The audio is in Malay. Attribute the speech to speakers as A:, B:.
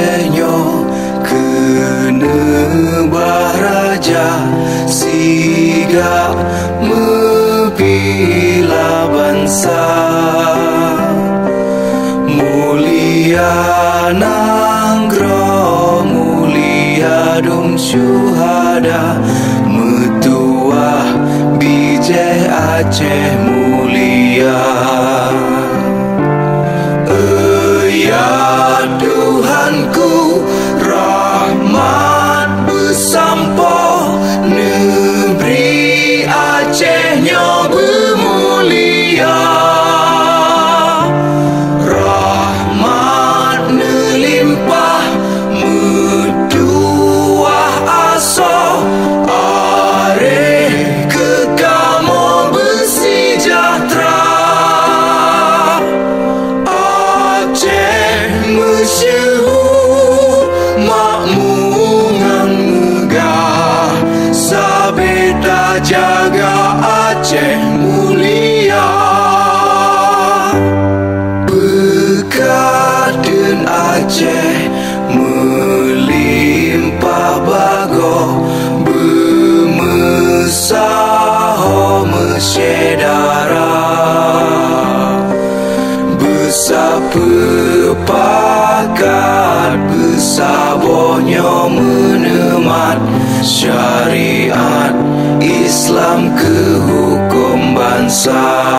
A: Acehnya kena baraja sigap membela bangsa. Mulia nangro, mulia dum syuhada, metuah bijai Aceh mulia. Ya Tuhanku, rahmat bersampo, negeri Acehnya bermulia. Rahmat nelimpah, metuah aso, areh kekamu bersejahtera. Masyhur makmungan megah, sabeta jaga Aceh mulia. Berkat dan Aceh melimpah bago, bermesah mesyedara. Bersepakat bersabarnya menemat syariat Islam ke hukum bangsa.